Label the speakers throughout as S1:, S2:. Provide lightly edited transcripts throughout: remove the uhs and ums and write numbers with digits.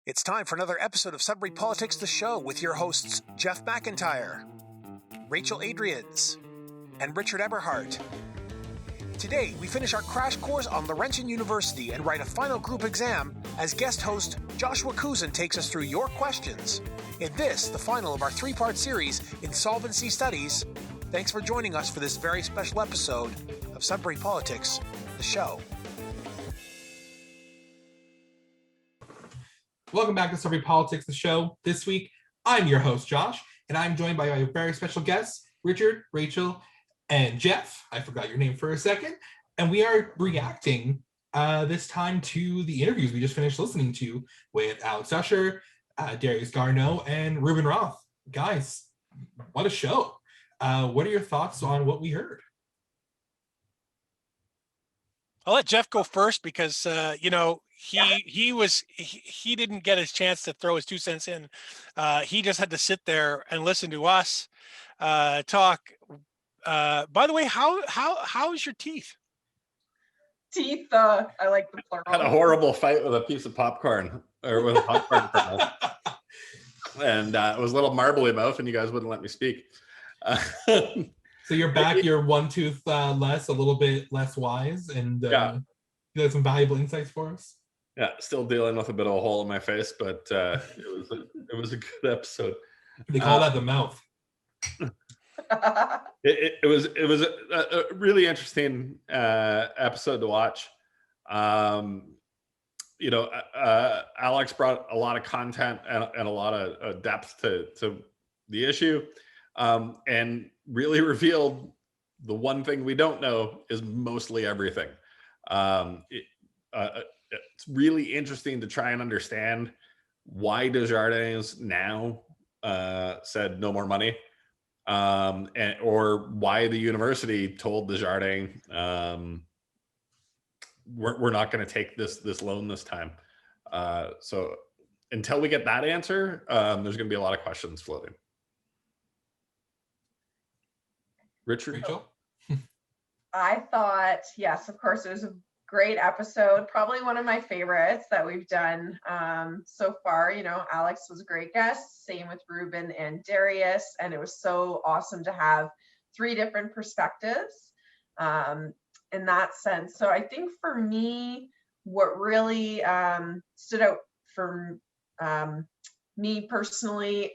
S1: It's time for another episode of Sudbury Politics, the show, with your hosts Jeff McIntyre, Rachel Adrians, and Richard Eberhardt. Today, we finish our crash course on Laurentian University and write a final group exam as guest host Joshua Kuzin takes us through your questions. In this, the final of our three-part series, Insolvency Studies, thanks for joining us for this very special episode of Sudbury Politics, the show.
S2: Welcome back to Sudbury Politics, the show. This week, I'm your host, Josh, and I'm joined by my very special guests, Richard, Rachel, and Jeff. I forgot your name for a second. And we are reacting this time to the interviews we just finished listening to with Alex Usher, Darius Garneau, and Ruben Roth. Guys, what a show. What are your thoughts on what we heard?
S3: I'll let Jeff go first because, he didn't get his chance to throw his 2 cents in. He just had to sit there and listen to us talk. By the way, how is your teeth?
S4: Teeth, I like the plural.
S5: Had a horrible fight with a piece of popcorn, or with a popcorn kernel. And it was a little marbly mouth, and you guys wouldn't let me speak.
S2: So you're back, you're one tooth less, a little bit less wise, and you had some valuable insights for us.
S5: Yeah, still dealing with a bit of a hole in my face, but it was a good episode.
S2: They call that the mouth.
S5: It was a really interesting episode to watch. Alex brought a lot of content and a lot of depth to the issue, and really revealed the one thing we don't know is mostly everything. It's really interesting to try and understand why Desjardins now said no more money, or why the university told Desjardins we're not going to take this loan this time. So until we get that answer, there's going to be a lot of questions floating. Richard?
S2: Rachel?
S4: I thought, yes, of course, it was a great episode. Probably one of my favorites that we've done so far. Alex was a great guest. Same with Ruben and Darius. And it was so awesome to have 3 different perspectives in that sense. So I think for me, what really stood out for me personally,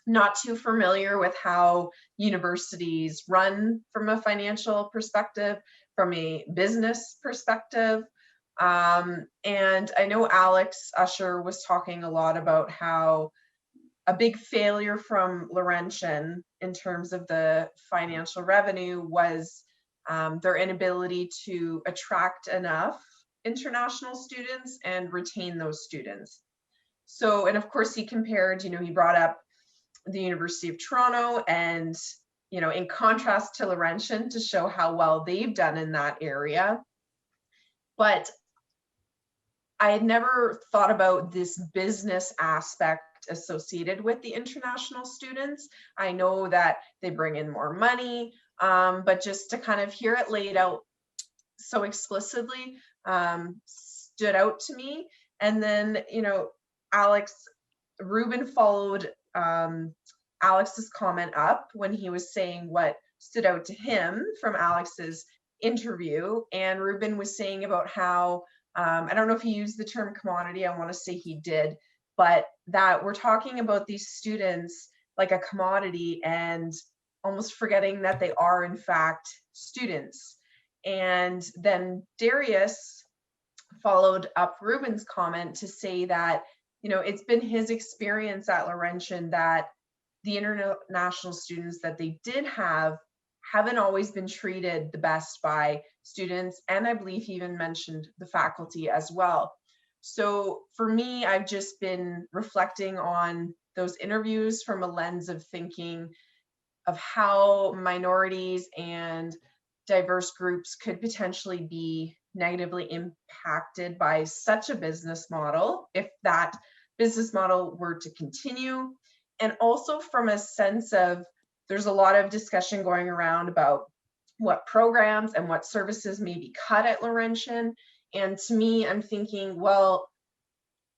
S4: not too familiar with how universities run from a financial perspective, from a business perspective. And I know Alex Usher was talking a lot about how a big failure from Laurentian in terms of the financial revenue was their inability to attract enough international students and retain those students. So, and of course he compared, he brought up the University of Toronto and, in contrast to Laurentian, to show how well they've done in that area. But I had never thought about this business aspect associated with the international students. I know that they bring in more money, but just to kind of hear it laid out so explicitly stood out to me. And then, Ruben followed Alex's comment up when he was saying what stood out to him from Alex's interview. And Ruben was saying about how, I don't know if he used the term commodity, I want to say he did, but that we're talking about these students like a commodity and almost forgetting that they are in fact students. And then Darius followed up Ruben's comment to say that, it's been his experience at Laurentian that the international students that they did haven't always been treated the best by students. And I believe he even mentioned the faculty as well. So for me, I've just been reflecting on those interviews from a lens of thinking of how minorities and diverse groups could potentially be negatively impacted by such a business model, if that business model were to continue. And also from a sense of, there's a lot of discussion going around about what programs and what services may be cut at Laurentian. And to me, I'm thinking, well,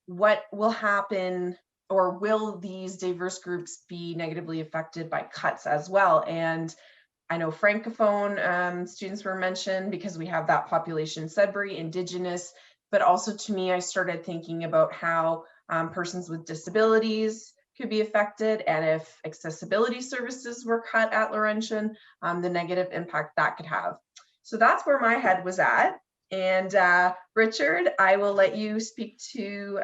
S4: what will happen, or will these diverse groups be negatively affected by cuts as well? And I know Francophone students were mentioned because we have that population in Sudbury, Indigenous, but also to me, I started thinking about how persons with disabilities could be affected, and if accessibility services were cut at Laurentian, the negative impact that could have. So that's where my head was at. And Richard, I will let you speak to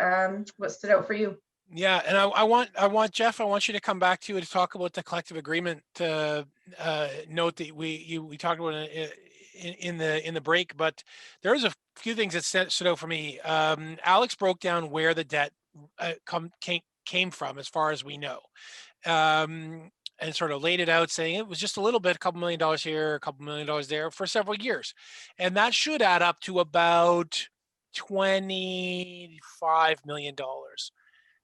S4: what stood out for you.
S3: Yeah, and I want Jeff, I want you to come back to talk about the collective agreement note that we talked about in the break, but there's a few things that stood out for me. Alex broke down where the debt came from, as far as we know, and sort of laid it out, saying it was just a little bit, a couple $1 million here, a couple $1 million there for several years, and that should add up to about $25 million.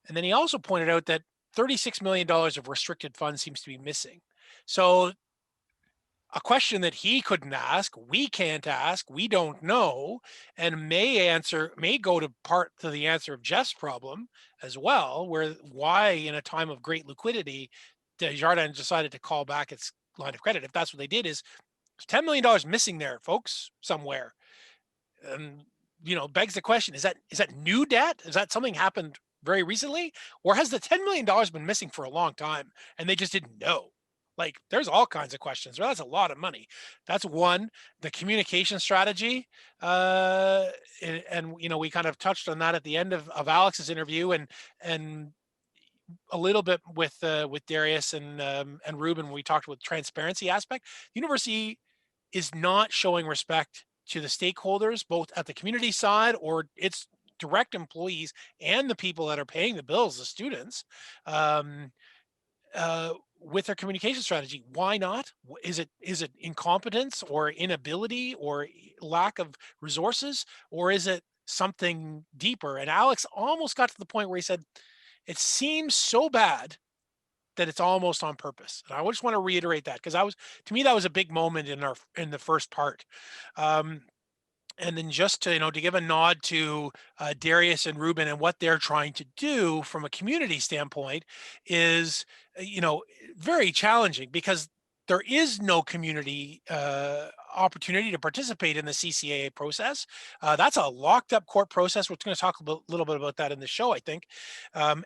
S3: And then he also pointed out that $36 million of restricted funds seems to be missing. So a question that he couldn't ask, we can't ask, we don't know, and may go to part to the answer of Jeff's problem as well, where why in a time of great liquidity, Desjardins decided to call back its line of credit. If that's what they did, is $10 million missing there, folks, somewhere. Begs the question, is that new debt? Is that something happened very recently, or has the $10 million been missing for a long time and they just didn't know? Like, there's all kinds of questions. Well, that's a lot of money. That's one. The communication strategy, and we kind of touched on that at the end of Alex's interview, and a little bit with Darius and Ruben when we talked about transparency aspect. The university is not showing respect to the stakeholders, both at the community side or its direct employees and the people that are paying the bills, the students, with their communication strategy. Why not? Is it incompetence or inability or lack of resources, or is it something deeper? And Alex almost got to the point where he said, it seems so bad that it's almost on purpose. And I just want to reiterate that, because to me, that was a big moment in the first part. And then just to give a nod to Darius and Ruben and what they're trying to do from a community standpoint is very challenging, because there is no community opportunity to participate in the CCAA process. That's a locked up court process. We're going to talk a little bit about that in the show, I think.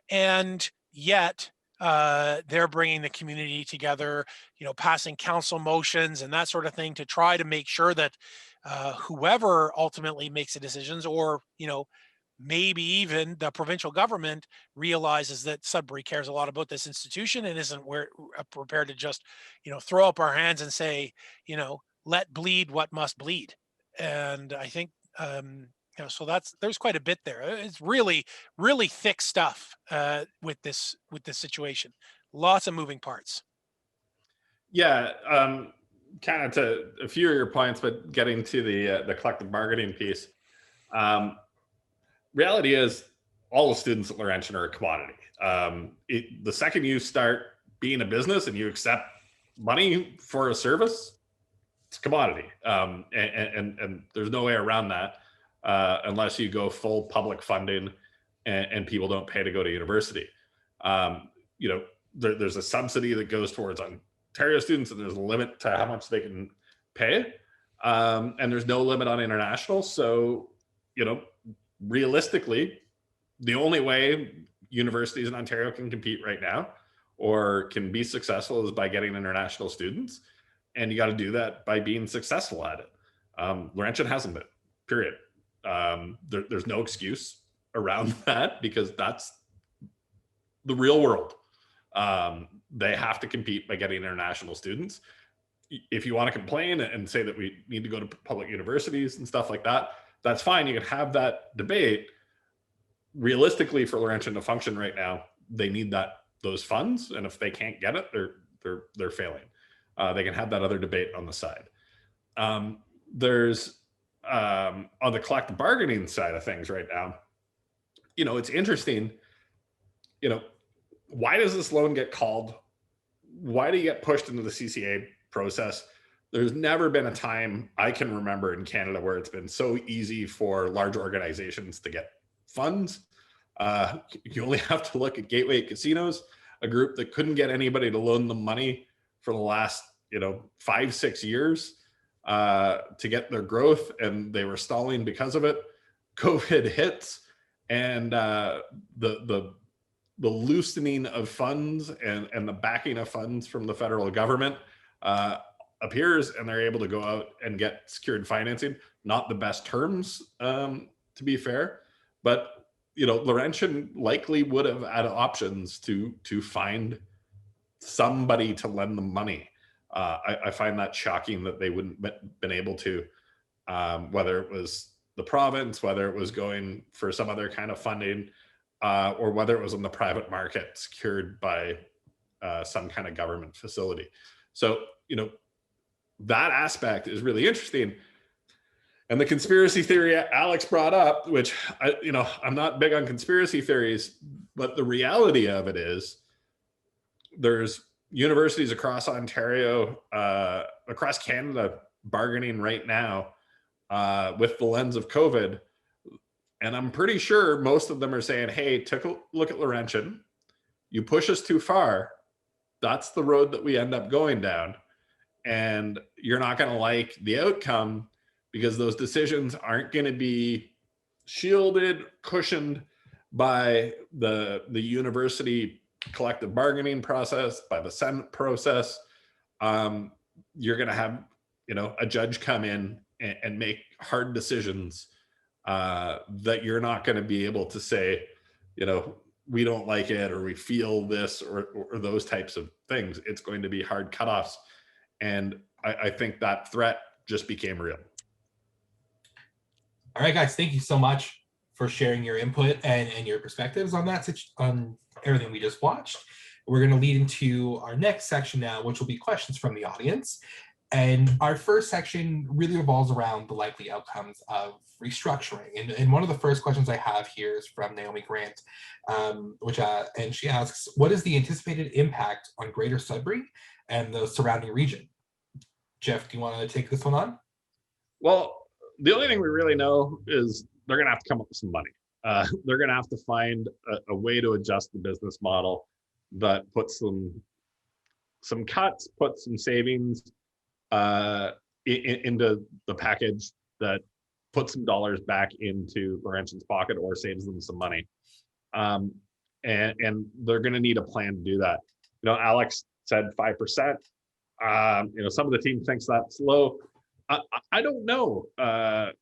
S3: And yet they're bringing the community together, passing council motions and that sort of thing to try to make sure that whoever ultimately makes the decisions, or maybe even the provincial government, realizes that Sudbury cares a lot about this institution and isn't prepared to just throw up our hands and say, let bleed what must bleed. And I think so there's quite a bit there. It's really, really thick stuff with this situation. Lots of moving parts.
S5: Yeah, kind of to a few of your points, but getting to the collective bargaining piece. Reality is, all the students at Laurentian are a commodity. The second you start being a business and you accept money for a service, it's a commodity, and there's no way around that unless you go full public funding and people don't pay to go to university. There's a subsidy that goes towards Ontario students, and there's a limit to how much they can pay, and there's no limit on international. So, realistically, the only way universities in Ontario can compete right now or can be successful is by getting international students, and you got to do that by being successful at it. Laurentian hasn't been, period. There's no excuse around that, because that's the real world. They have to compete by getting international students. If you want to complain and say that we need to go to public universities and stuff like that, that's fine. You can have that debate. Realistically, for Laurentian to function right now, they need those funds, and if they can't get it, they're failing. They can have that other debate on the side. There's on the collective bargaining side of things right now, it's interesting. Why does this loan get called? Why do you get pushed into the CCA process? There's never been a time I can remember in Canada where it's been so easy for large organizations to get funds. You only have to look at Gateway Casinos, a group that couldn't get anybody to loan them money for the last 5-6 years to get their growth, and they were stalling because of it. COVID hits, and the loosening of funds and the backing of funds from the federal government appears, and they're able to go out and get secured financing. Not the best terms, to be fair, but Laurentian likely would have had options to find somebody to lend them money. I find that shocking that they wouldn't been able to, whether it was the province, whether it was going for some other kind of funding, or whether it was in the private market secured by some kind of government facility. So, that aspect is really interesting. And the conspiracy theory Alex brought up, which I'm not big on conspiracy theories, but the reality of it is there's universities across Ontario, across Canada, bargaining right now with the lens of COVID. And I'm pretty sure most of them are saying, hey, take a look at Laurentian. You push us too far. That's the road that we end up going down. And you're not going to like the outcome, because those decisions aren't going to be shielded, cushioned by the university collective bargaining process, by the Senate process. You're going to have, a judge come in and make hard decisions that you're not going to be able to say, we don't like it, or we feel this, or those types of things. It's going to be hard cutoffs. And I think that threat just became real.
S2: All right, guys, thank you so much for sharing your input and your perspectives on on everything we just watched. We're going to lead into our next section now, which will be questions from the audience. And our first section really revolves around the likely outcomes of restructuring. And one of the first questions I have here is from Naomi Grant, and she asks, what is the anticipated impact on Greater Sudbury and the surrounding region? Jeff, do you want to take this one on?
S5: Well, the only thing we really know is they're going to have to come up with some money. They're going to have to find a way to adjust the business model that puts some cuts, put some savings into the package, that puts some dollars back into Laurentian's pocket or saves them some money. And they're going to need a plan to do that. Alex said 5%. Some of the team thinks that's low. I don't know that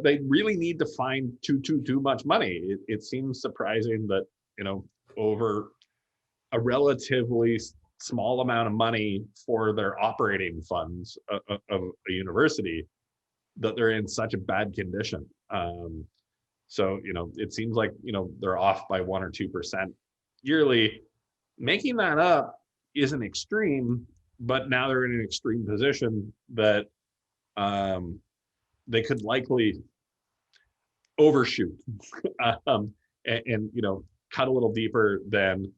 S5: they really need to find too much money. It seems surprising that over a relatively small amount of money for their operating funds of a university, that they're in such a bad condition. So it seems like they're off by 1 or 2% yearly. Making that up isn't extreme, but now they're in an extreme position that they could likely overshoot and cut a little deeper than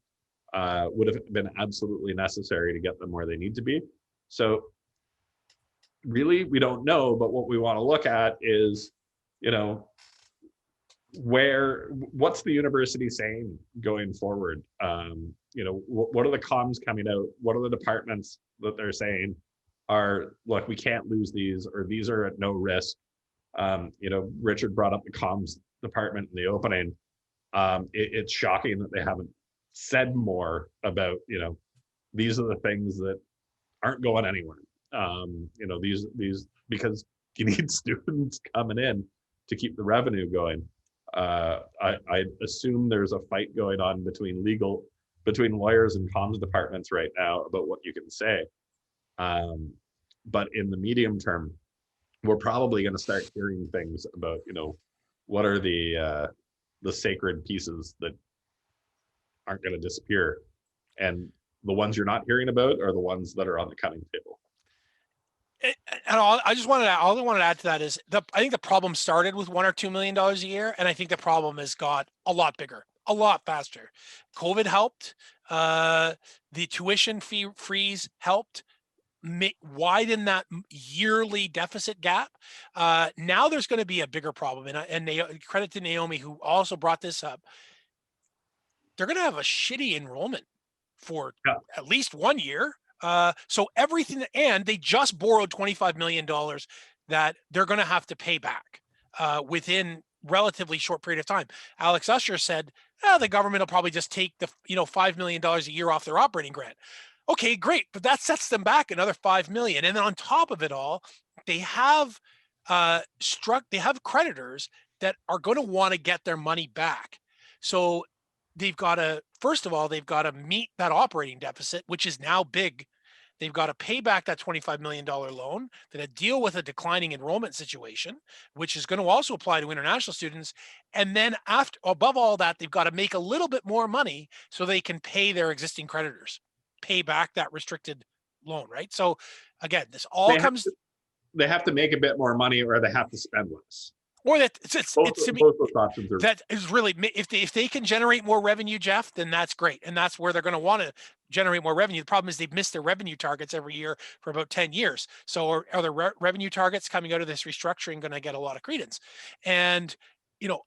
S5: would have been absolutely necessary to get them where they need to be. So really, we don't know, but what we want to look at is, what's the university saying going forward? What are the comms coming out? What are the departments that they're saying are, look, we can't lose these, or these are at no risk? Richard brought up the comms department in the opening. It's shocking that they haven't said more about, these are the things that aren't going anywhere. These because you need students coming in to keep the revenue going. I assume there's a fight going on between lawyers and comms departments right now about what you can say. But in the medium term, we're probably going to start hearing things about, what are the sacred pieces that aren't going to disappear, and the ones you're not hearing about are the ones that are on the cutting table.
S3: And all I wanted to add to that is I think the problem started with $1 or $2 million a year, and I think the problem has got a lot bigger, a lot faster. COVID helped. The tuition fee freeze helped. widen that yearly deficit gap. Now there's going to be a bigger problem, and credit to Naomi, who also brought this up. They're going to have a shitty enrollment for at least 1 year. So everything, and they just borrowed $25 million that they're going to have to pay back within relatively short period of time. Alex Usher said, the government will probably just take the $5 million a year off their operating grant. Okay, great, but that sets them back another $5 million. And then on top of it all, they have creditors that are going to want to get their money back. So they've got to, first of all, they've got to meet that operating deficit, which is now big. They've got to pay back that $25 million loan, then deal with a declining enrollment situation, which is going to also apply to international students. And then above all that, they've got to make a little bit more money so they can pay their existing creditors, pay back that restricted loan, right? So again, this all
S5: they have to make a bit more money, or they have to spend less.
S3: Or that
S5: both those options are,
S3: that is really, if they can generate more revenue, Jeff, then that's great, and that's where they're going to want to generate more revenue. The problem is they've missed their revenue targets every year for about 10 years. So are the revenue targets coming out of this restructuring going to get a lot of credence? And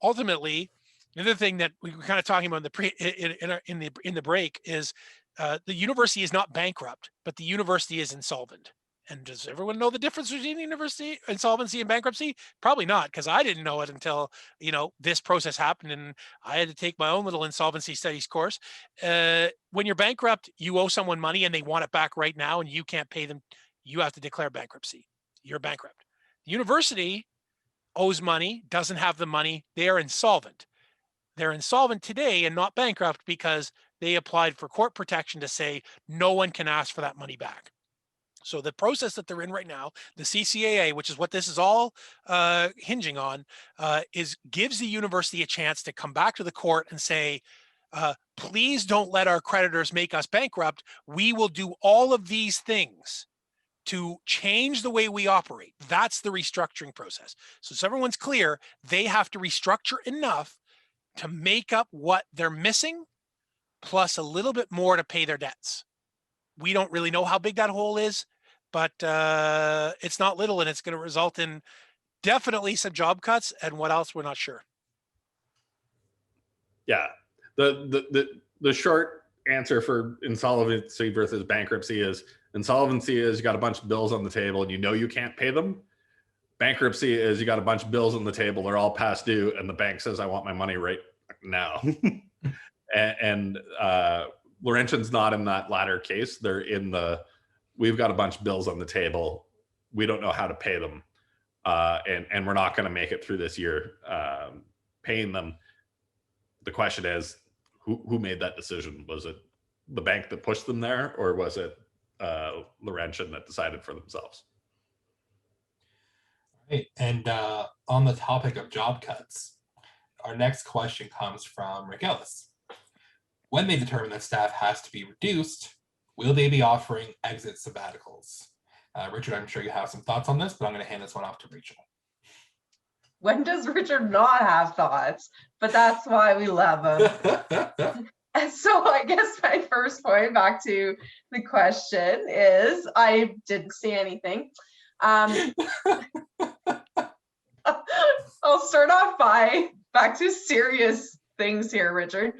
S3: ultimately, the other thing that we were kind of talking about in the break is the university is not bankrupt, but the university is insolvent. And does everyone know the difference between university insolvency and bankruptcy? Probably not, because I didn't know it until this process happened, and I had to take my own little insolvency studies course. When you're bankrupt, you owe someone money and they want it back right now, and you can't pay them. You have to declare bankruptcy. You're bankrupt. The university owes money, doesn't have the money. They are insolvent. They're insolvent today and not bankrupt because they applied for court protection to say no one can ask for that money back. So the process that they're in right now, the CCAA, which is what this is all hinging on, gives the university a chance to come back to the court and say, please don't let our creditors make us bankrupt. We will do all of these things to change the way we operate. That's the restructuring process. So everyone's clear, they have to restructure enough to make up what they're missing, plus a little bit more to pay their debts. We don't really know how big that hole is, but it's not little, and it's going to result in definitely some job cuts, and what else, we're not sure.
S5: Yeah. The short answer for insolvency versus bankruptcy is insolvency is you got a bunch of bills on the table and you can't pay them. Bankruptcy is you got a bunch of bills on the table, they're all past due, and the bank says, I want my money right now. and Laurentian's not in that latter case. They're in we've got a bunch of bills on the table. We don't know how to pay them. And we're not going to make it through this year paying them. The question is, who made that decision? Was it the bank that pushed them there, or was it Laurentian that decided for themselves?
S2: Right. And on the topic of job cuts, our next question comes from Rick Ellis. When they determine that staff has to be reduced, will they be offering exit sabbaticals? Richard, I'm sure you have some thoughts on this, but I'm going to hand this one off to Rachel.
S4: When does Richard not have thoughts? But that's why we love him. And so I guess my first point back to the question is, I didn't see anything. I'll start off by back to serious things here, Richard.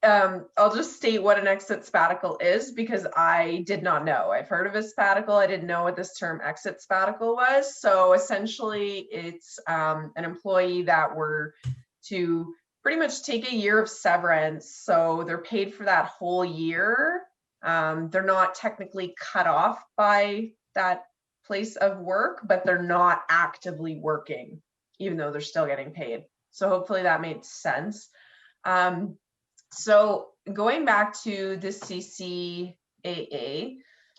S4: I'll just state what an exit sabbatical is, because I did not know. I've heard of a sabbatical. I didn't know what this term exit sabbatical was. So essentially it's an employee that were to pretty much take a year of severance. So they're paid for that whole year. They're not technically cut off by that place of work, but they're not actively working, even though they're still getting paid. So hopefully that made sense. So going back to the CCAA,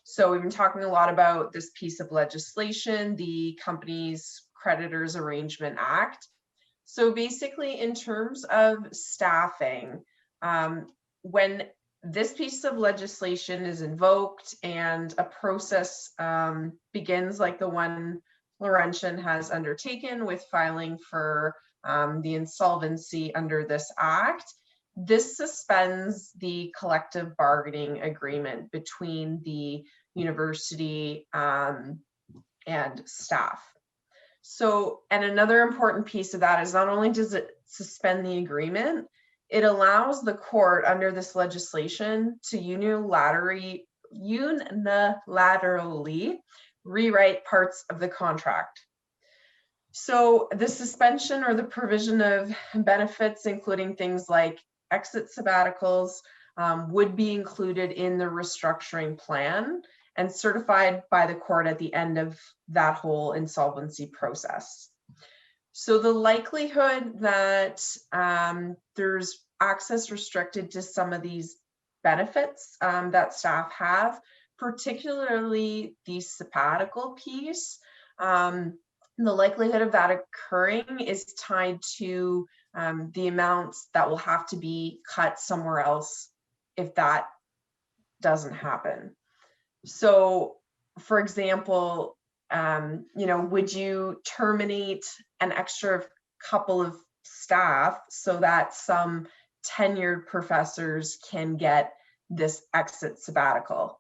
S4: so we've been talking a lot about this piece of legislation, the Companies Creditors Arrangement Act. So basically, in terms of staffing, when this piece of legislation is invoked and a process begins like the one Laurentian has undertaken with filing for the insolvency under this act, this suspends the collective bargaining agreement between the university and staff. So, and another important piece of that is not only does it suspend the agreement, it allows the court under this legislation to unilaterally rewrite parts of the contract. So the suspension or the provision of benefits, including things like exit sabbaticals, would be included in the restructuring plan and certified by the court at the end of that whole insolvency process. So the likelihood that there's access restricted to some of these benefits that staff have, particularly the sabbatical piece, the likelihood of that occurring is tied to the amounts that will have to be cut somewhere else if that doesn't happen. So, for example, would you terminate an extra couple of staff so that some tenured professors can get this exit sabbatical?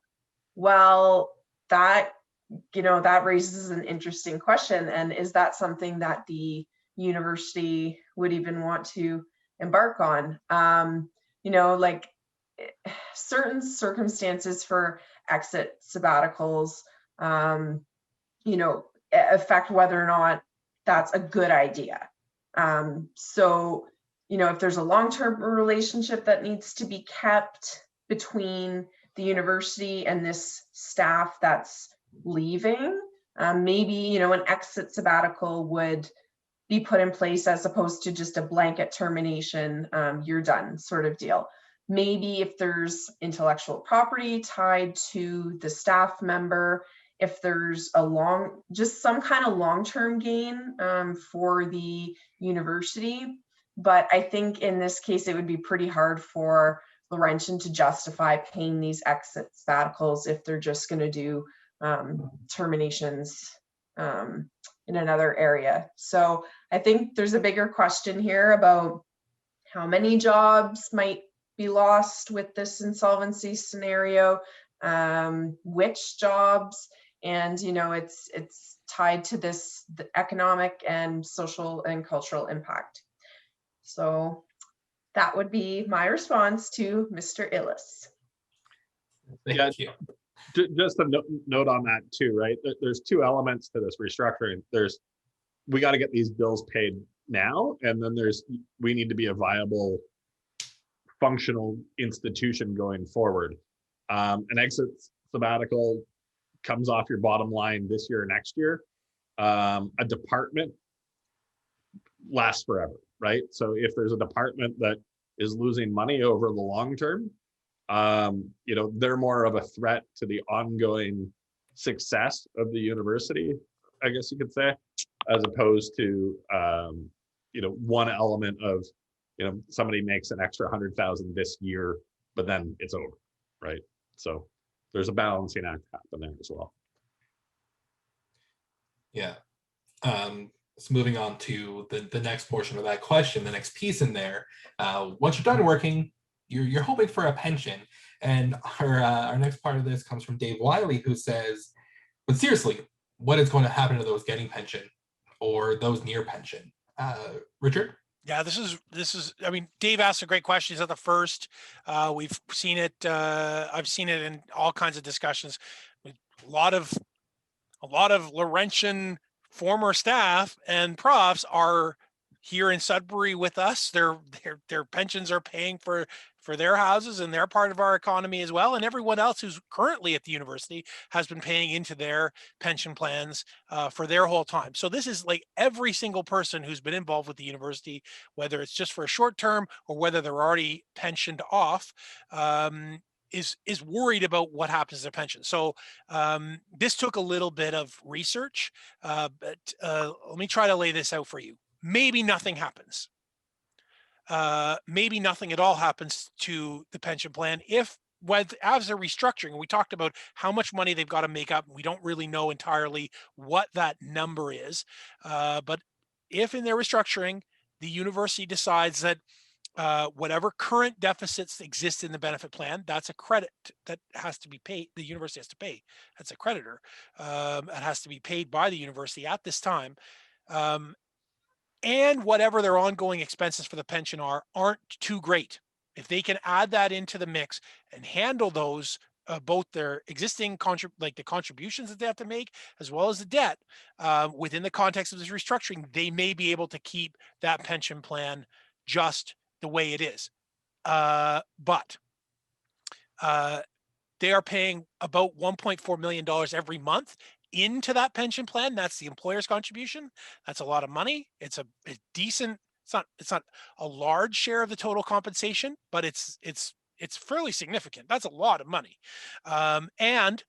S4: Well, that raises an interesting question. And is that something that the university would even want to embark on? Like certain circumstances for exit sabbaticals, affect whether or not that's a good idea. So, if there's a long-term relationship that needs to be kept between the university and this staff that's leaving, maybe, an exit sabbatical would be put in place as opposed to just a blanket termination, you're done sort of deal. Maybe if there's intellectual property tied to the staff member, if there's just some kind of long-term gain for the university. But I think in this case, it would be pretty hard for Laurentian to justify paying these exit sabbaticals if they're just going to do terminations in another area. So I think there's a bigger question here about how many jobs might be lost with this insolvency scenario, which jobs, and it's tied to the economic and social and cultural impact. So that would be my response to Mr. Illis.
S2: Thank you.
S5: Just a note on that too, right? There's two elements to this restructuring. We got to get these bills paid now, and then we need to be a viable, functional institution going forward. An exit sabbatical comes off your bottom line this year or next year. A department lasts forever, right? So if there's a department that is losing money over the long term, they're more of a threat to the ongoing success of the university, I guess you could say, as opposed to one element of somebody makes an extra 100,000 this year, but then it's over, right? So there's a balancing act happen there as well.
S2: Yeah. So moving on to the next portion of that question, the next piece in there. Once you're done working, you're hoping for a pension. And our next part of this comes from Dave Wiley, who says, but seriously, what is going to happen to those getting pension or those near pension? Richard?
S3: Yeah, this is, I mean, Dave asked a great question. He's at the first. We've seen it. I've seen it in all kinds of discussions. A lot of Laurentian former staff and profs are here in Sudbury with us. Their pensions are paying for their houses, and they're part of our economy as well. And everyone else who's currently at the university has been paying into their pension plans for their whole time. So this is like every single person who's been involved with the university, whether it's just for a short term or whether they're already pensioned off, is worried about what happens to their pension. So this took a little bit of research, but let me try to lay this out for you. Maybe nothing happens. Maybe nothing at all happens to the pension plan as they're restructuring. We talked about how much money they've got to make up. We don't really know entirely what that number is. But if in their restructuring, the university decides that whatever current deficits exist in the benefit plan, that's a credit that has to be paid. The university has to pay. That's a creditor. It has to be paid by the university at this time. And whatever their ongoing expenses for the pension aren't too great. If they can add that into the mix and handle those, both their existing like the contributions that they have to make, as well as the debt, within the context of this restructuring, they may be able to keep that pension plan just the way it is. But they are paying about $1.4 million every month into that pension plan. That's the employer's contribution. That's a lot of money. It's a decent, it's not a large share of the total compensation, but it's fairly significant. That's a lot of money. And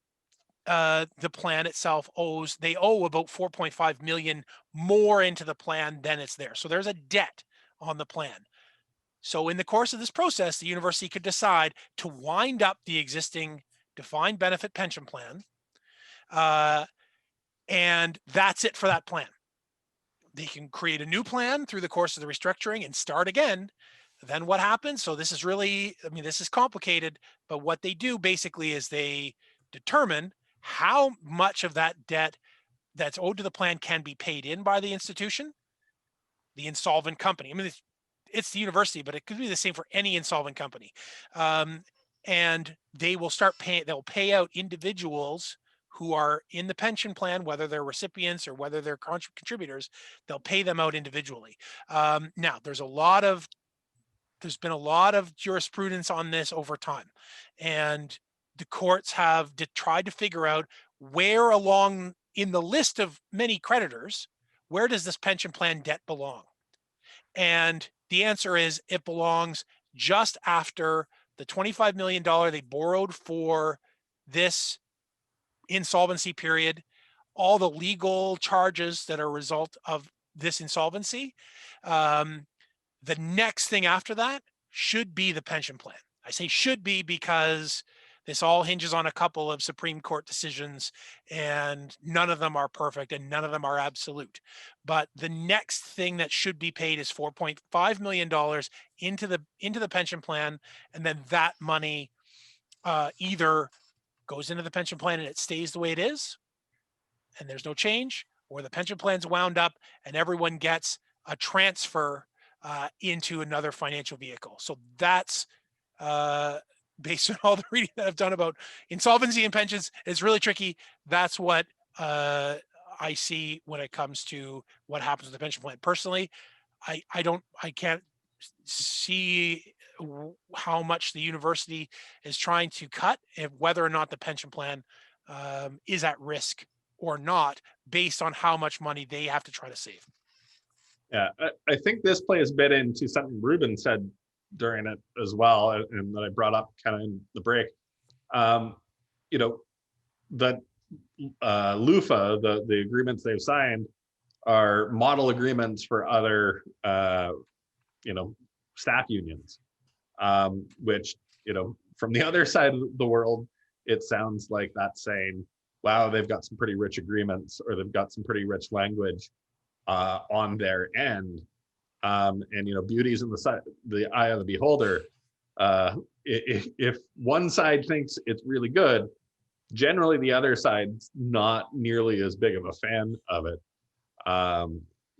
S3: the plan itself they owe about 4.5 million more into the plan than it's there. So there's a debt on the plan. So in the course of this process, the university could decide to wind up the existing defined benefit pension plan. And that's it for that plan. They can create a new plan through the course of the restructuring and start again. Then what happens? So this is really, I mean, this is complicated, but what they do basically is they determine how much of that debt that's owed to the plan can be paid in by the institution, the insolvent company. I mean, it's the university, but it could be the same for any insolvent company. And they will start paying, they'll pay out individuals who are in the pension plan, whether they're recipients or whether they're contributors, they'll pay them out individually. Now, there's been a lot of jurisprudence on this over time, and the courts have tried to figure out where along in the list of many creditors, where does this pension plan debt belong? And the answer is it belongs just after the $25 million they borrowed for this insolvency period, all the legal charges that are a result of this insolvency. The next thing after that should be the pension plan. I say should be because this all hinges on a couple of Supreme Court decisions, and none of them are perfect and none of them are absolute. But the next thing that should be paid is $4.5 million into the pension plan, and then that money either goes into the pension plan and it stays the way it is, and there's no change, or the pension plan's wound up and everyone gets a transfer into another financial vehicle. So that's based on all the reading that I've done about insolvency and pensions. It's really tricky. That's what I see when it comes to what happens with the pension plan. Personally, I can't see how much the university is trying to cut and whether or not the pension plan is at risk or not, based on how much money they have to try to save.
S5: Yeah, I think this plays a bit into something Ruben said during it as well, and that I brought up kind of in the break. You know, that LUFA, the agreements they've signed, are model agreements for other, you know, staff unions, which, you know, from the other side of the world, it sounds like that's saying, wow, they've got some pretty rich agreements, or they've got some pretty rich language on their end. And, you know, beauty's in the eye of the beholder. If one side thinks it's really good, generally the other side's not nearly as big of a fan of it.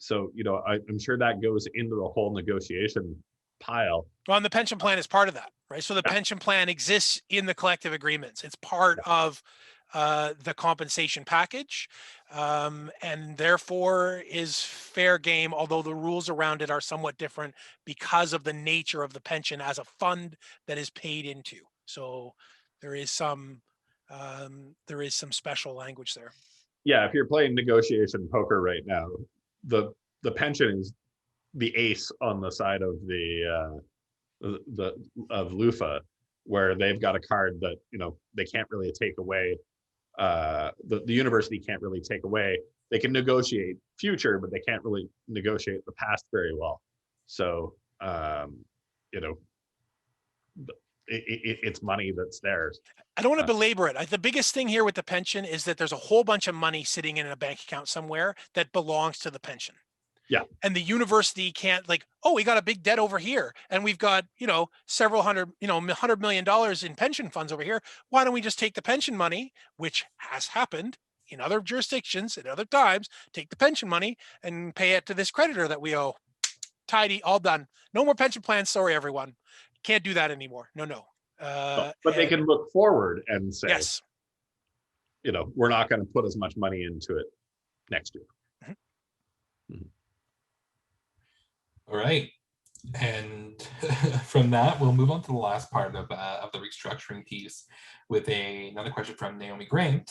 S5: So, you know, I'm sure that goes into the whole negotiation pile.
S3: Well, and the pension plan is part of that, right? So the pension plan exists in the collective agreements. It's part of the compensation package, and therefore is fair game, although the rules around it are somewhat different because of the nature of the pension as a fund that is paid into. So there is some special language there.
S5: Yeah, if you're playing negotiation poker right now, the pension is the ace on the side of of LUFA, where they've got a card that, you know, they can't really take away. The university can't really take away. They can negotiate future, but they can't really negotiate the past very well. So, you know, it's money that's theirs.
S3: I don't want to belabor it. The biggest thing here with the pension is that there's a whole bunch of money sitting in a bank account somewhere that belongs to the pension.
S5: Yeah.
S3: And the university can't like, oh, we got a big debt over here and we've got, several hundred, $100 million in pension funds over here. Why don't we just take the pension money, which has happened in other jurisdictions at other times, take the pension money and pay it to this creditor that we owe. Tidy, all done. No more pension plans. Sorry, everyone. Can't do that anymore. No.
S5: But they can look forward and say,
S3: yes,
S5: we're not going to put as much money into it next year.
S2: All right. And from that, we'll move on to the last part of the restructuring piece with another question from Naomi Grant,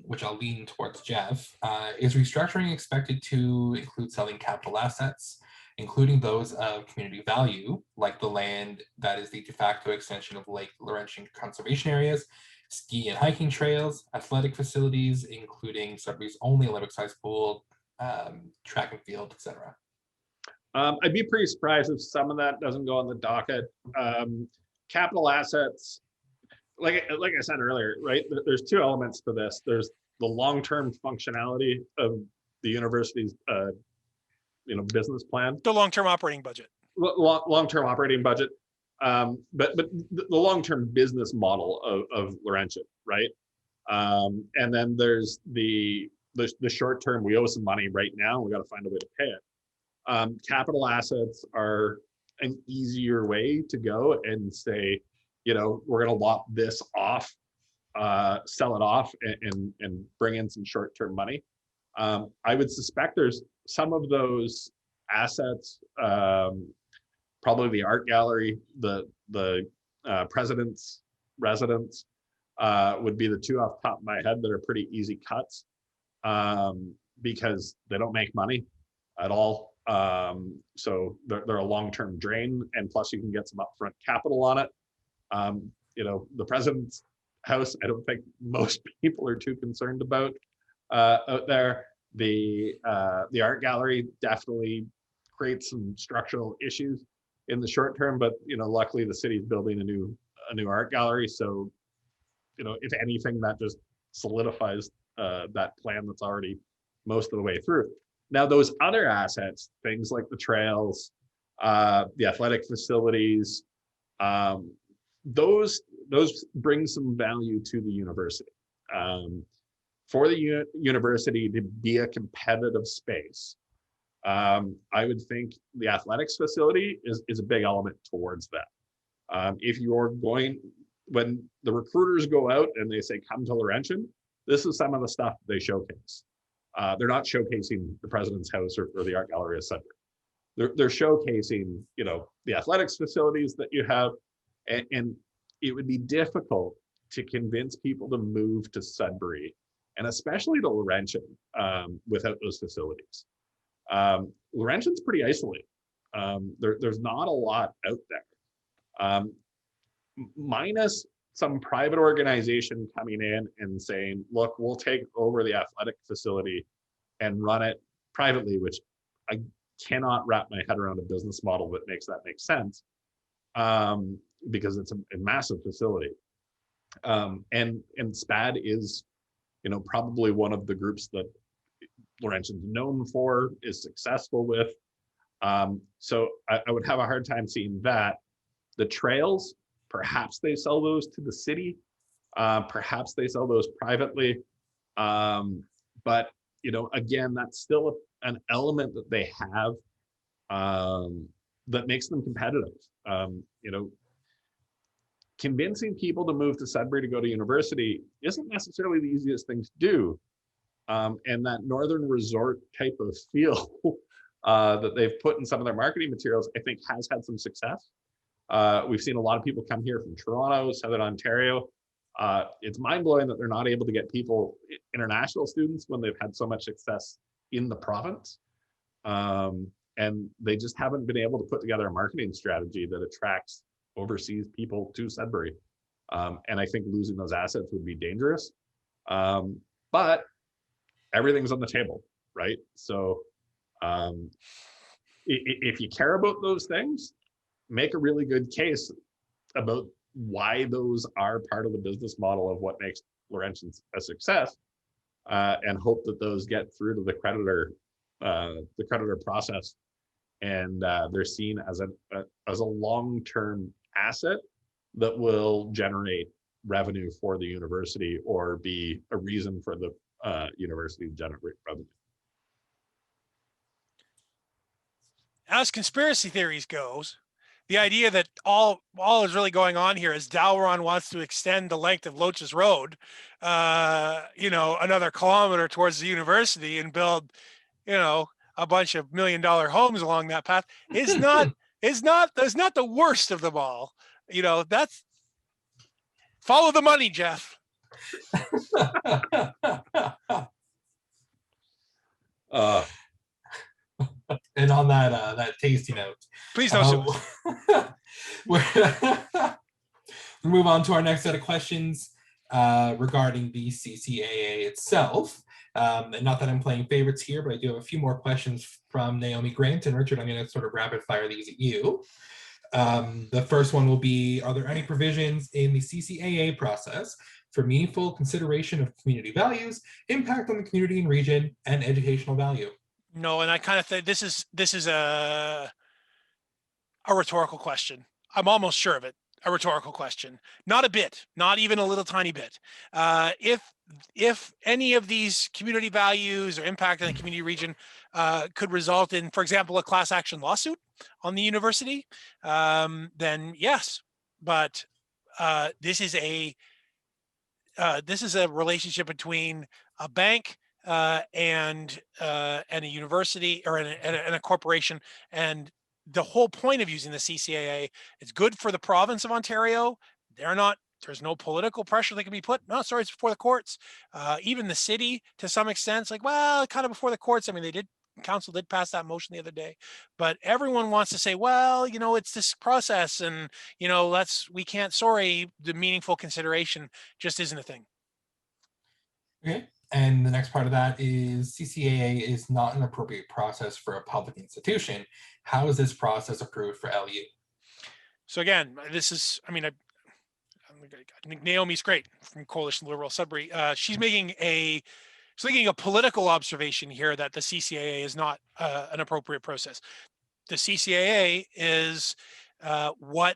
S2: which I'll lean towards Jeff. Is restructuring expected to include selling capital assets, including those of community value, like the land that is the de facto extension of Lake Laurentian conservation areas, ski and hiking trails, athletic facilities, including Sudbury's only Olympic-sized pool, track and field, etc.?
S5: I'd be pretty surprised if some of that doesn't go on the docket. Capital assets, like I said earlier, right? There's two elements to this. There's the long-term functionality of the university's, business plan.
S3: the long-term operating budget.
S5: Long-term operating budget, but the long-term business model of Laurentian, right? And then there's the short-term. We owe some money right now. We got to find a way to pay it. Capital assets are an easier way to go and say, we're going to lop this off, sell it off, and bring in some short-term money. I would suspect there's some of those assets, probably the art gallery, the president's residence, would be the two off the top of my head that are pretty easy cuts, because they don't make money at all. So they're a long-term drain, and plus you can get some upfront capital on it. The president's house, I don't think most people are too concerned about out there. The art gallery definitely creates some structural issues in the short term, but luckily the city's building a new art gallery, so if anything, that just solidifies that plan that's already most of the way through. Now, those other assets, things like the trails, the athletic facilities, those bring some value to the university. For the university to be a competitive space, I would think the athletics facility is a big element towards that. If you're when the recruiters go out and they say, come to Laurentian, this is some of the stuff they showcase. They're not showcasing the president's house or the art gallery as such. They're showcasing, the athletics facilities that you have, and it would be difficult to convince people to move to Sudbury, and especially to Laurentian, without those facilities. Laurentian's pretty isolated. There's not a lot out there, minus some private organization coming in and saying, look, we'll take over the athletic facility and run it privately, which I cannot wrap my head around a business model that makes sense, because it's a massive facility. And SPAD is, probably one of the groups that Laurentian's known for, is successful with. So I would have a hard time seeing that. The trails, perhaps they sell those to the city, perhaps they sell those privately, but again, that's still an element that they have that makes them competitive. Convincing people to move to Sudbury to go to university isn't necessarily the easiest thing to do, and that northern resort type of feel that they've put in some of their marketing materials, I think, has had some success. We've seen a lot of people come here from Toronto, Southern Ontario. It's mind-blowing that they're not able to get international students when they've had so much success in the province. And they just haven't been able to put together a marketing strategy that attracts overseas people to Sudbury. And I think losing those assets would be dangerous. But everything's on the table, right? So if you care about those things, make a really good case about why those are part of the business model of what makes Laurentian a success, and hope that those get through to the creditor the creditor process, and they're seen as a long-term asset that will generate revenue for the university or be a reason for the university to generate revenue.
S3: As conspiracy theories goes, the idea that all is really going on here is Dalron wants to extend the length of Loach's Road, another kilometer towards the university and build, a bunch of $1 million homes along that path is not the worst of them all. That's follow the money, Jeff.
S2: And on that tasty note,
S3: please don't sue us.
S2: We move on to our next set of questions regarding the CCAA itself. And not that I'm playing favorites here, but I do have a few more questions from Naomi Grant. And Richard, I'm going to sort of rapid fire these at you. The first one will be, are there any provisions in the CCAA process for meaningful consideration of community values, impact on the community and region, and educational value?
S3: No, and I kind of think this is a rhetorical question. I'm almost sure of it. A rhetorical question. Not a bit, not even a little tiny bit. If any of these community values or impact on the community region could result in, for example, a class action lawsuit on the university, then yes. But this is a relationship between a bank and a university or and a corporation, and the whole point of using the CCAA, it's good for the province of Ontario. There's no political pressure that can be put. No, sorry, it's before the courts. Even the city, to some extent, it's like, well, kind of before the courts. I mean, council did pass that motion the other day, but everyone wants to say, well, it's this process, and we can't. Sorry, the meaningful consideration just isn't a thing.
S2: Okay. And the next part of that is CCAA is not an appropriate process for a public institution. How is this process approved for LU?
S3: So again, I think Naomi's great from Coalition Liberal Sudbury. She's making a political observation here that the CCAA is not an appropriate process. The CCAA is what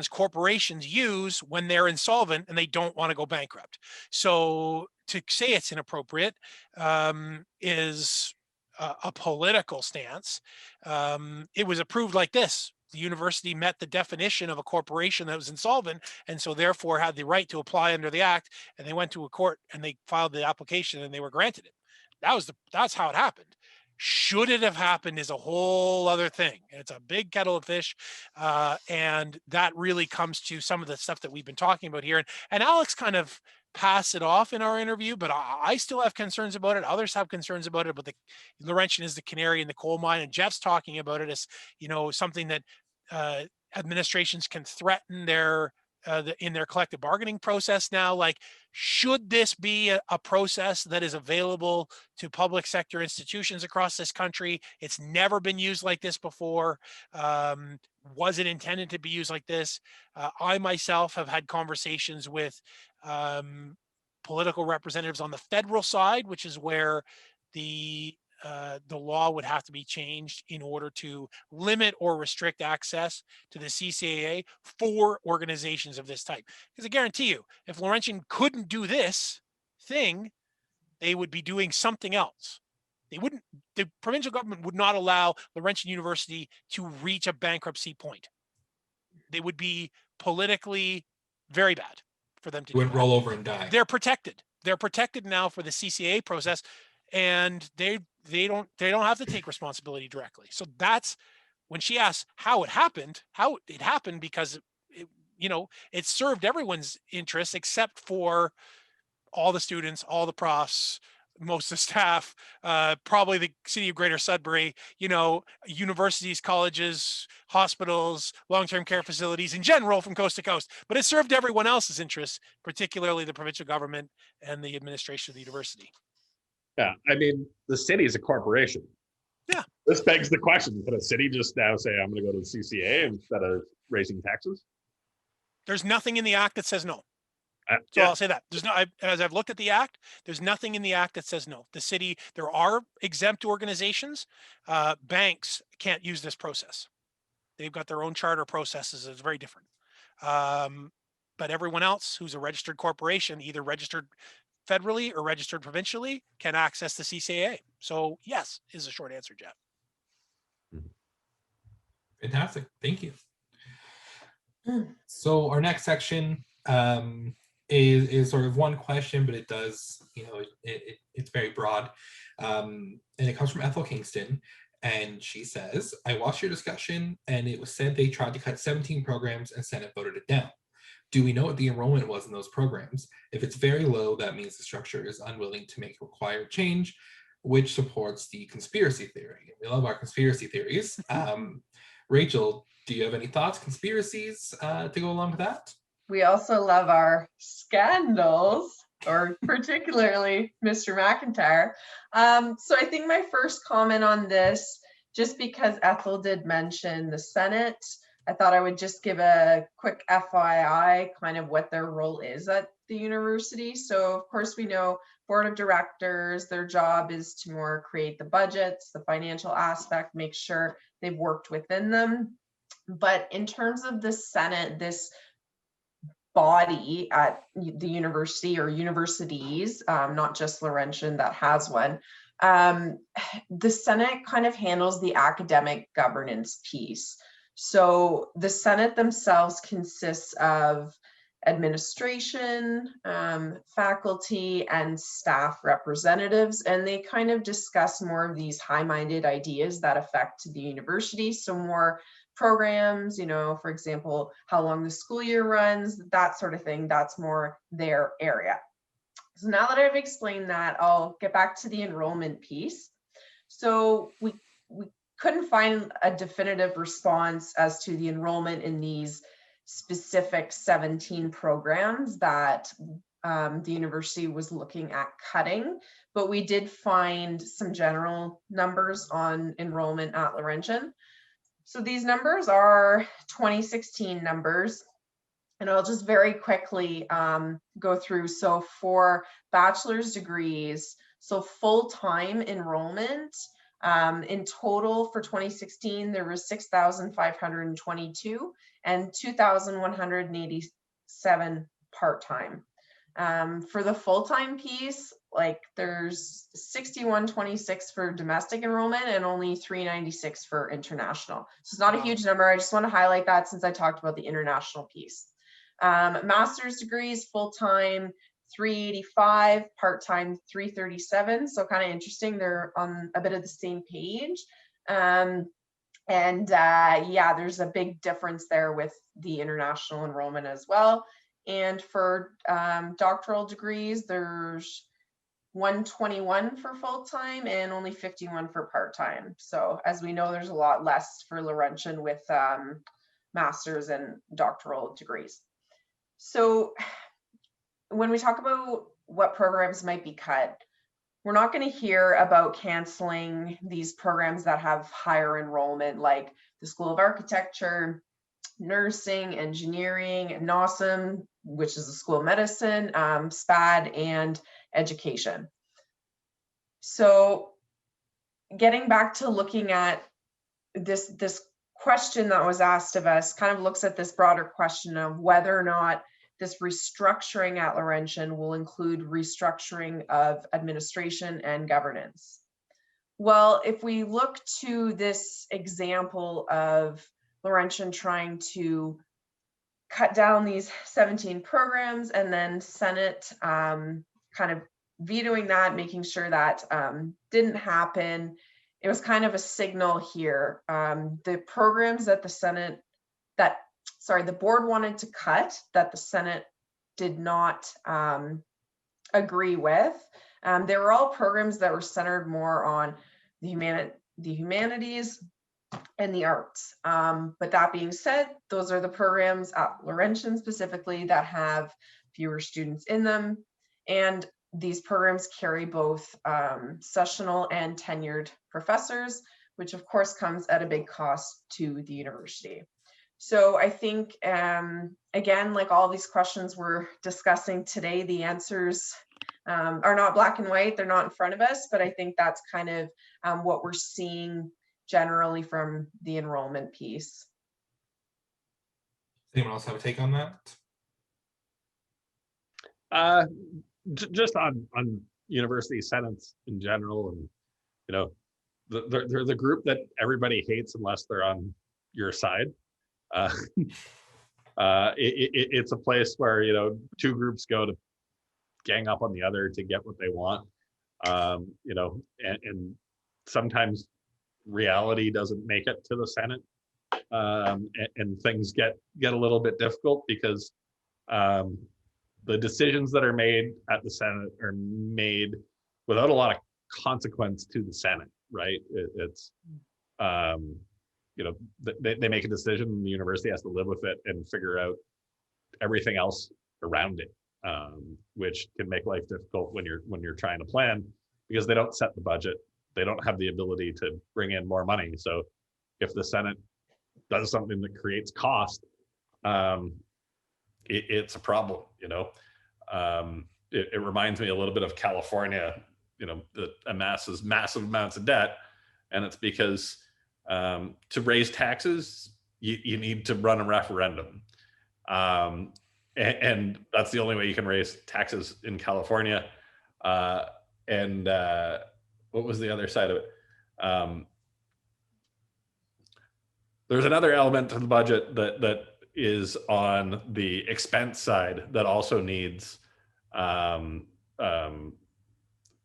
S3: corporations use when they're insolvent and they don't want to go bankrupt. So to say it's inappropriate is a political stance. It was approved like this. The university met the definition of a corporation that was insolvent, and so therefore had the right to apply under the act, and they went to a court and they filed the application and they were granted it. That's how it happened. Should it have happened is a whole other thing. It's a big kettle of fish. And that really comes to some of the stuff that we've been talking about here. And Alex kind of passed it off in our interview, but I still have concerns about it. Others have concerns about it, but the Laurentian is the canary in the coal mine. And Jeff's talking about it as, something that administrations can threaten in their collective bargaining process now. Like, should this be a process that is available to public sector institutions across this country? It's never been used like this before. Was it intended to be used like this? I myself have had conversations with political representatives on the federal side, which is where the law would have to be changed in order to limit or restrict access to the CCAA for organizations of this type. Because I guarantee you, if Laurentian couldn't do this thing, they would be doing something else. The provincial government would not allow Laurentian University to reach a bankruptcy point. They would be politically very bad for them to
S2: roll over and die.
S3: They're protected. They're protected now for the CCAA process, and they don't have to take responsibility directly. So that's when she asks how it happened because it served everyone's interests except for all the students, all the profs, most of the staff, probably the city of Greater Sudbury, universities, colleges, hospitals, long-term care facilities in general from coast to coast. But it served everyone else's interests, particularly the provincial government and the administration of the university.
S5: Yeah, I mean, the city is a corporation.
S3: Yeah.
S5: This begs the question, could a city just now say, I'm going to go to the CCA instead of raising taxes?
S3: There's nothing in the act that says no. So I'll say that there's no, as I've looked at the act, there's nothing in the act that says no. The city, there are exempt organizations. Banks can't use this process. They've got their own charter processes. It's very different. But everyone else who's a registered corporation, either registered federally or registered provincially, can access the CCAA. So yes, is the short answer, Jeff.
S2: Fantastic. Thank you. So our next section is sort of one question, but it does, it's very broad. And it comes from Ethel Kingston. And she says, I watched your discussion and it was said they tried to cut 17 programs and Senate voted it down. Do we know what the enrollment was in those programs? If it's very low, that means the structure is unwilling to make required change, which supports the conspiracy theory. We love our conspiracy theories. Rachel, do you have any thoughts, conspiracies to go along with that?
S4: We also love our scandals, or particularly Mr. McIntyre. So I think my first comment on this, just because Ethel did mention the Senate, I thought I would just give a quick FYI, kind of what their role is at the university. So of course we know board of directors, their job is to more create the budgets, the financial aspect, make sure they've worked within them. But in terms of the Senate, this body at the university or universities, not just Laurentian that has one, the Senate kind of handles the academic governance piece. So the Senate themselves consists of administration, faculty, and staff representatives, and they kind of discuss more of these high-minded ideas that affect the university. So more programs, for example, how long the school year runs, that sort of thing, that's more their area. So now that I've explained that, I'll get back to the enrollment piece. So we couldn't find a definitive response as to the enrollment in these specific 17 programs that the university was looking at cutting, but we did find some general numbers on enrollment at Laurentian. So these numbers are 2016 numbers, and I'll just very quickly go through. So for bachelor's degrees, so full-time enrollment, in total for 2016, there was 6,522 and 2,187 part-time. For the full-time piece, like there's 6,126 for domestic enrollment and only 396 for international. So it's not a huge number. I just want to highlight that since I talked about the international piece. Master's degrees, full-time 385, part-time 337. So kind of interesting. They're on a bit of the same page. Yeah, there's a big difference there with the international enrollment as well. And for doctoral degrees, there's 121 for full-time and only 51 for part-time. So as we know, there's a lot less for Laurentian with master's and doctoral degrees. So when we talk about what programs might be cut, we're not going to hear about canceling these programs that have higher enrollment, like the School of Architecture, nursing, engineering, NOSM, which is the School of Medicine, SPAD, and education. So getting back to looking at this question that was asked of us, kind of looks at this broader question of whether or not this restructuring at Laurentian will include restructuring of administration and governance. Well, if we look to this example of Laurentian trying to cut down these 17 programs and then Senate kind of vetoing that, making sure that didn't happen, it was kind of a signal here. The programs that the board wanted to cut that the Senate did not agree with. They were all programs that were centered more on the humanities and the arts. But that being said, those are the programs at Laurentian specifically that have fewer students in them. And these programs carry both sessional and tenured professors, which of course comes at a big cost to the university. So I think, again, like all these questions we're discussing today, the answers are not black and white. They're not in front of us, but I think that's kind of what we're seeing generally from the enrollment piece.
S2: Anyone else have a take on that?
S5: Just on university senates in general, and they're the group that everybody hates unless they're on your side. It's a place where two groups go to gang up on the other to get what they want, and sometimes reality doesn't make it to the Senate, and things get a little bit difficult because the decisions that are made at the Senate are made without a lot of consequence to the Senate, right? It's they make a decision and the university has to live with it and figure out everything else around it, which can make life difficult when you're trying to plan, because they don't set the budget. They don't have the ability to bring in more money. So if the Senate does something that creates cost, it's a problem. It reminds me a little bit of California, that amasses massive amounts of debt, and it's because to raise taxes, you need to run a referendum. And that's the only way you can raise taxes in California. And what was the other side of it? There's another element to the budget that is on the expense side that also needs a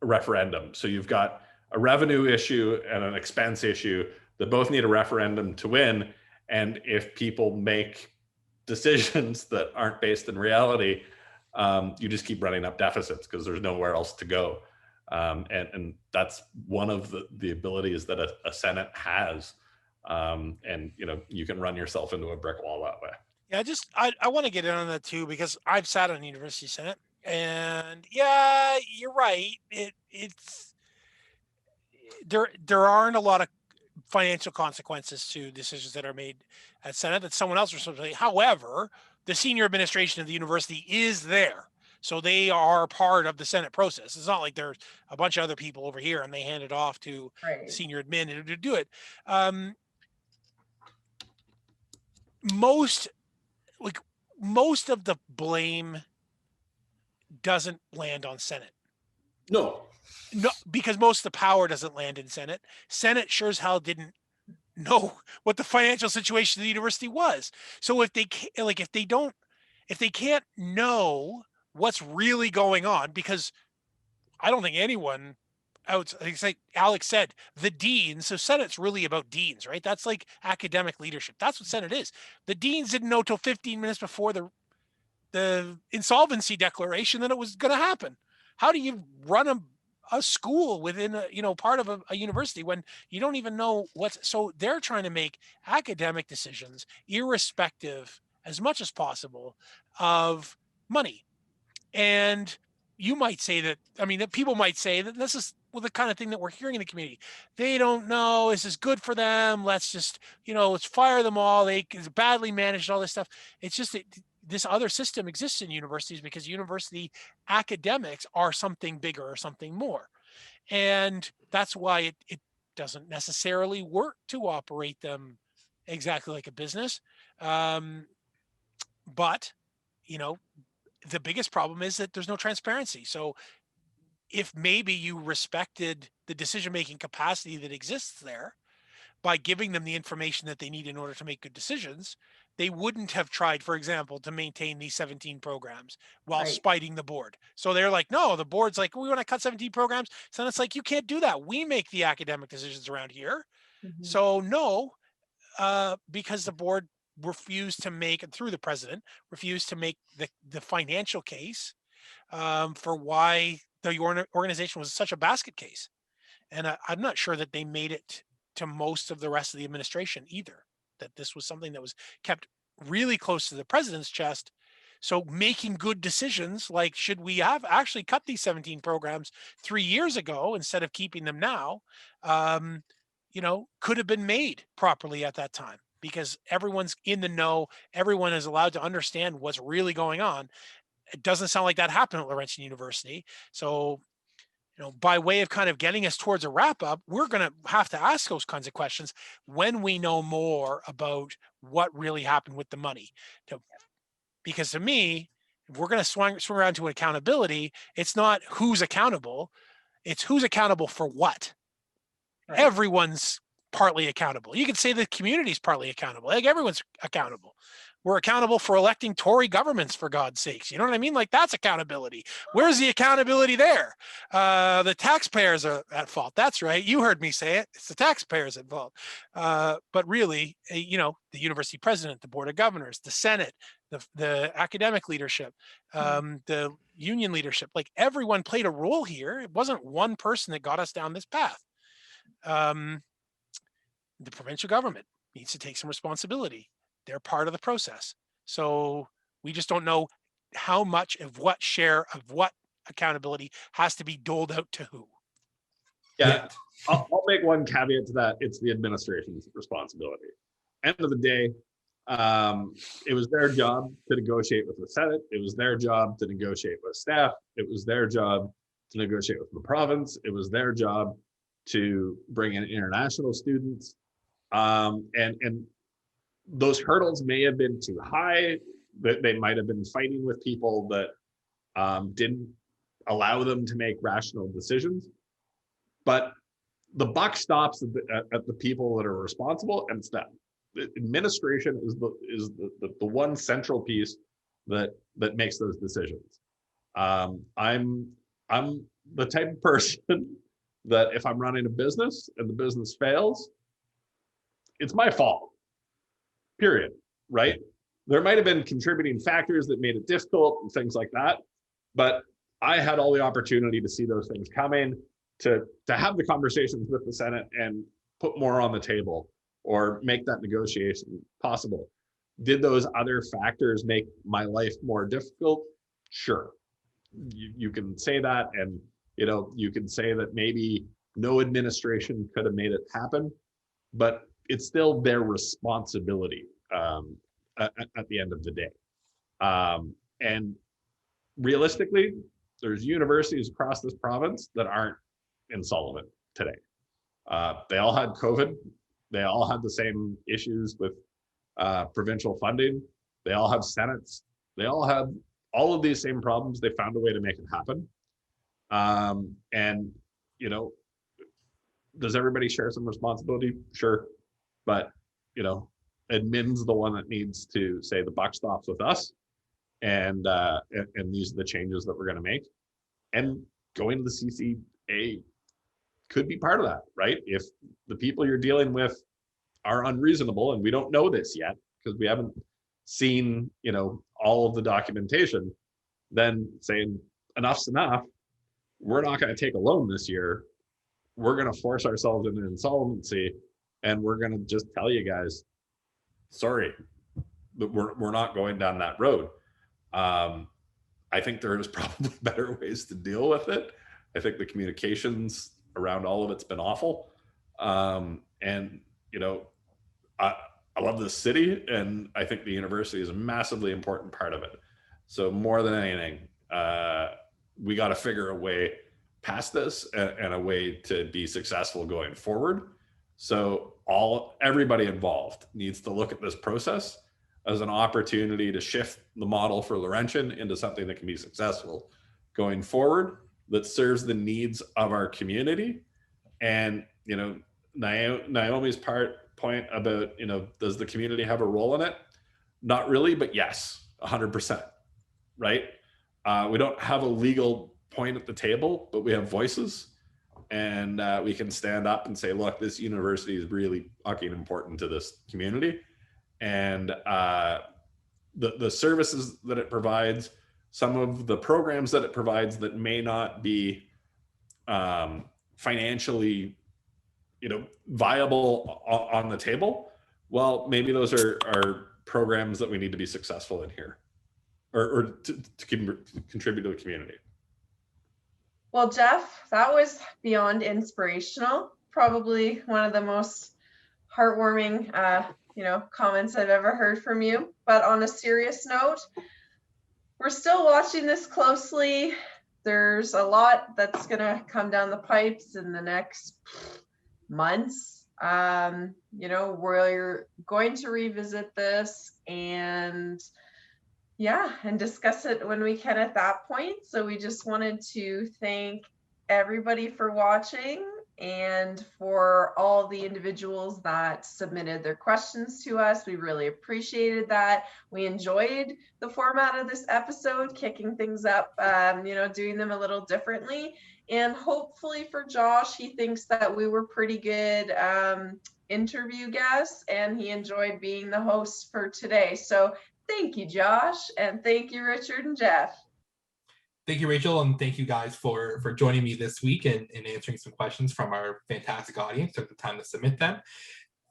S5: referendum. So you've got a revenue issue and an expense issue that both need a referendum to win. And if people make decisions that aren't based in reality, you just keep running up deficits because there's nowhere else to go. And that's one of the abilities that a Senate has. And you can run yourself into a brick wall that way.
S3: Yeah, I want to get in on that too, because I've sat on the university senate, and yeah, you're right. It's there aren't a lot of financial consequences to decisions that are made at Senate that someone else responsibility. However, the senior administration of the university is there. So they are part of the Senate process. It's not like there's a bunch of other people over here and they hand it off to
S4: Right.
S3: senior admin to do it. Most of the blame doesn't land on Senate.
S5: No,
S3: because most of the power doesn't land in Senate. Senate sure as hell didn't know what the financial situation of the university was. So if they can't know what's really going on, because I don't think anyone like Alex said, the deans. So Senate's really about deans, right? That's like academic leadership. That's what Senate is. The deans didn't know till 15 minutes before the insolvency declaration that it was going to happen. How do you run a school within part of a university when you don't even know so they're trying to make academic decisions irrespective as much as possible of money. And you might say that people might say that this is the kind of thing that we're hearing in the community. They don't know, this is good for them, let's just let's fire them all, it's badly managed, all this stuff. It's just that this other system exists in universities because university academics are something bigger or something more. And that's why it doesn't necessarily work to operate them exactly like a business. But, the biggest problem is that there's no transparency. So if maybe you respected the decision-making capacity that exists there by giving them the information that they need in order to make good decisions, they wouldn't have tried, for example, to maintain these 17 programs while spiting the board. So they're like, no, the board's like, we want to cut 17 programs. So it's like, you can't do that. We make the academic decisions around here. Mm-hmm. So no, because the board refused to make, and through the president, refused to make the financial case for why the organization was such a basket case. And I'm not sure that they made it to most of the rest of the administration either, that this was something that was kept really close to the president's chest. So making good decisions, like should we have actually cut these 17 programs 3 years ago instead of keeping them now, could have been made properly at that time. because everyone's in the know. Everyone is allowed to understand what's really going on. It doesn't sound like that happened at Laurentian University. So, by way of kind of getting us towards a wrap up, we're going to have to ask those kinds of questions when we know more about what really happened with the money. Because to me, if we're going to swing around to accountability, it's not who's accountable, it's who's accountable for what. Right. Everyone's partly accountable. You could say the community's partly accountable. Like everyone's accountable. We're accountable for electing Tory governments, for God's sakes. You know what I mean? Like, that's accountability. Where's the accountability there? The taxpayers are at fault. That's right. You heard me say it. It's the taxpayers at fault. But really, the university president, the board of governors, the Senate, the academic leadership, the union leadership, like everyone played a role here. It wasn't one person that got us down this path. The provincial government needs to take some responsibility. They're part of the process. So we just don't know how much of what share of what accountability has to be doled out to who.
S5: Yeah, I'll make one caveat to that. It's the administration's responsibility. End of the day, it was their job to negotiate with the Senate. It was their job to negotiate with staff. It was their job to negotiate with the province. It was their job to bring in international students. And those hurdles may have been too high. That they might have been fighting with people that didn't allow them to make rational decisions. But the buck stops at the people that are responsible, and it's them. The administration is the one central piece that makes those decisions. I'm the type of person that if I'm running a business and the business fails, it's my fault. Period. Right? There might have been contributing factors that made it difficult and things like that, but I had all the opportunity to see those things coming, to have the conversations with the Senate and put more on the table or make that negotiation possible. Did those other factors make my life more difficult? Sure. You can say that, and you can say that maybe no administration could have made it happen, but it's still their responsibility at the end of the day. And realistically, there's universities across this province that aren't insolvent today. They all had COVID. They all had the same issues with provincial funding. They all have senates. They all have all of these same problems. They found a way to make it happen. And does everybody share some responsibility? Sure. But admin's the one that needs to say the buck stops with us, and these are the changes that we're going to make. And going to the CCA could be part of that, right? If the people you're dealing with are unreasonable, and we don't know this yet because we haven't seen all of the documentation, then saying enough's enough. We're not going to take a loan this year. We're going to force ourselves into insolvency, and we're going to just tell you guys, sorry, but we're not going down that road. I think there's probably better ways to deal with it. I think the communications around all of it's been awful. And I love this city, and I think the university is a massively important part of it. So more than anything, we got to figure a way past this and a way to be successful going forward. So everybody involved needs to look at this process as an opportunity to shift the model for Laurentian into something that can be successful going forward, that serves the needs of our community. And Naomi's point about does the community have a role in it? Not really, but yes, 100%. Right? We don't have a legal point at the table, but we have voices, and we can stand up and say, look, this university is really fucking important to this community, and the services that it provides, some of the programs that it provides that may not be financially viable on the table, well, maybe those are programs that we need to be successful in here, or to contribute to the community.
S4: Well, Jeff, that was beyond inspirational. Probably one of the most heartwarming comments I've ever heard from you. But on a serious note, we're still watching this closely. There's a lot that's going to come down the pipes in the next months. We're going to revisit this and discuss it when we can at that point. So we just wanted to thank everybody for watching and for all the individuals that submitted their questions to us. We really appreciated that. We enjoyed the format of this episode, kicking things up, doing them a little differently. And hopefully for Josh, he thinks that we were pretty good interview guests, and he enjoyed being the host for today. So thank you, Josh, and thank you, Richard and Jeff.
S2: Thank you, Rachel, and thank you guys for joining me this week and answering some questions from our fantastic audience. Took the time to submit them.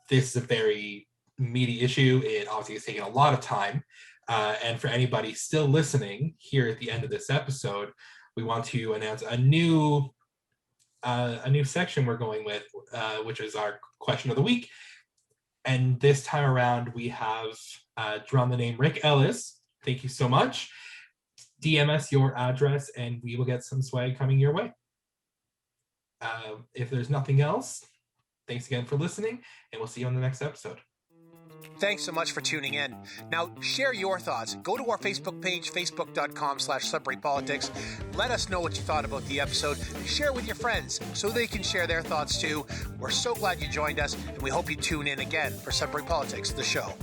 S2: This is a very meaty issue. It obviously has taken a lot of time. And for anybody still listening here at the end of this episode, we want to announce a new section we're going with, which is our question of the week. And this time around, we have drawn the name Rick Ellis. Thank you so much. DM us your address and we will get some swag coming your way. If there's nothing else, thanks again for listening, and we'll see you on the next episode.
S1: Thanks so much for tuning in. Now, share your thoughts. Go to our Facebook page, facebook.com/celebritypolitics. Let us know what you thought about the episode. Share with your friends so they can share their thoughts too. We're so glad you joined us, and we hope you tune in again for Celebrity Politics, the show.